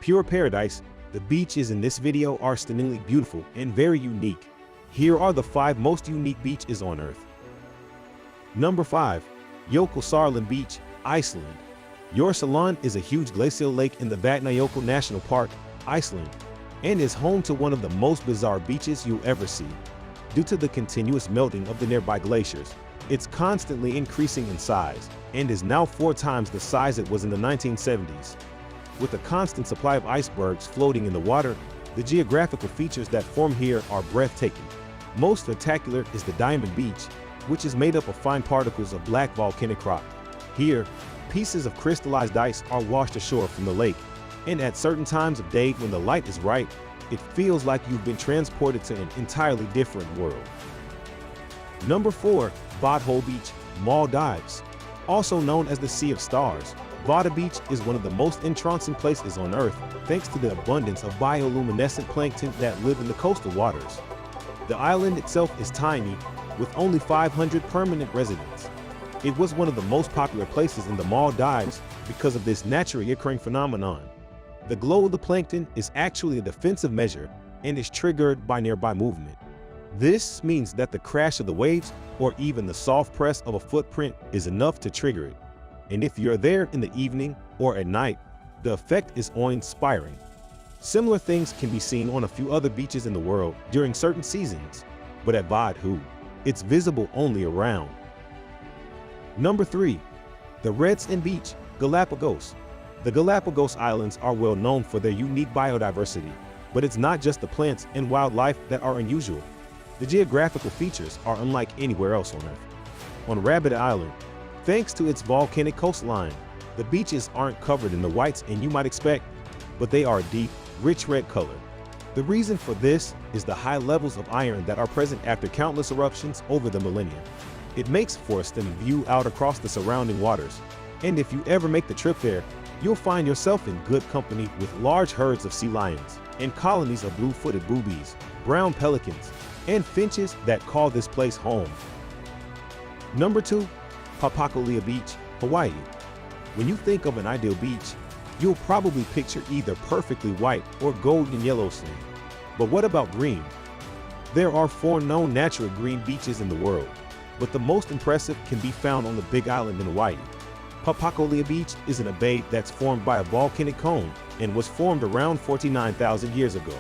Pure paradise, the beaches in this video are stunningly beautiful and very unique. Here are the 5 most unique beaches on Earth. Number 5. Jökulsárlón Beach, Iceland. Jökulsárlón is a huge glacial lake in the Vatnajökull National Park, Iceland, and is home to one of the most bizarre beaches you'll ever see. Due to the continuous melting of the nearby glaciers, it's constantly increasing in size and is now 4 times the size it was in the 1970s. With a constant supply of icebergs floating in the water, the geographical features that form here are breathtaking. Most spectacular is the Diamond Beach, which is made up of fine particles of black volcanic rock. Here, pieces of crystallized ice are washed ashore from the lake, and at certain times of day when the light is right, it feels like you've been transported to an entirely different world. Number 4. Vadhol Beach, Maldives. Also known as the Sea of Stars, Vada Beach is one of the most entrancing places on Earth thanks to the abundance of bioluminescent plankton that live in the coastal waters. The island itself is tiny, with only 500 permanent residents. It was one of the most popular places in the Maldives because of this naturally occurring phenomenon. The glow of the plankton is actually a defensive measure and is triggered by nearby movement. This means that the crash of the waves or even the soft press of a footprint is enough to trigger it. And if you're there in the evening or at night, the effect is awe-inspiring. Similar things can be seen on a few other beaches in the world during certain seasons, but at Vadhol, it's visible only around. Number 3. The Redstone Beach, Galapagos. The Galapagos Islands are well known for their unique biodiversity, but it's not just the plants and wildlife that are unusual. The geographical features are unlike anywhere else on Earth. On Rabbit Island, thanks to its volcanic coastline, the beaches aren't covered in the whites you might expect, but they are a deep, rich red color. The reason for this is the high levels of iron that are present after countless eruptions over the millennia. It makes for a stunning view out across the surrounding waters, and if you ever make the trip there, you'll find yourself in good company with large herds of sea lions and colonies of blue-footed boobies, brown pelicans, and finches that call this place home. Number 2. Papakolea Beach, Hawaii. When you think of an ideal beach, you'll probably picture either perfectly white or golden yellow sand. But what about green? There are 4 known natural green beaches in the world, but the most impressive can be found on the Big Island in Hawaii. Papakolea Beach is in a bay that's formed by a volcanic cone and was formed around 49,000 years ago.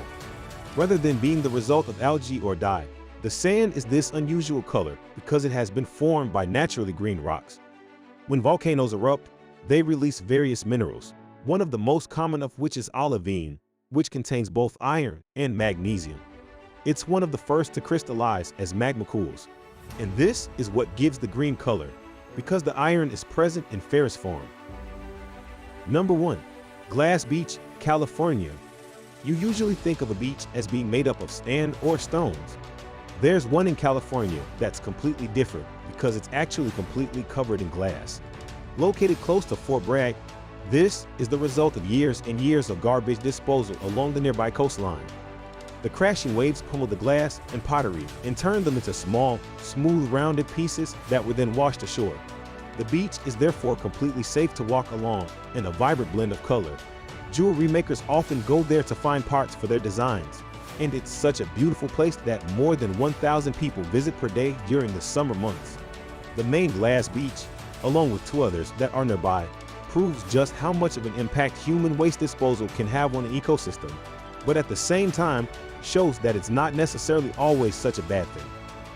Rather than being the result of algae or dye, the sand is this unusual color because it has been formed by naturally green rocks. When volcanoes erupt, they release various minerals, one of the most common of which is olivine, which contains both iron and magnesium. It's one of the first to crystallize as magma cools, and this is what gives the green color, because the iron is present in ferrous form. Number 1. Glass Beach, California. You usually think of a beach as being made up of sand or stones. There's one in California that's completely different because it's actually completely covered in glass. Located close to Fort Bragg, this is the result of years and years of garbage disposal along the nearby coastline. The crashing waves pummel the glass and pottery and turn them into small, smooth, rounded pieces that were then washed ashore. The beach is therefore completely safe to walk along in a vibrant blend of color. Jewelry makers often go there to find parts for their designs, and it's such a beautiful place that more than 1,000 people visit per day during the summer months. The main glass beach, along with 2 others that are nearby, proves just how much of an impact human waste disposal can have on an ecosystem, but at the same time shows that it's not necessarily always such a bad thing.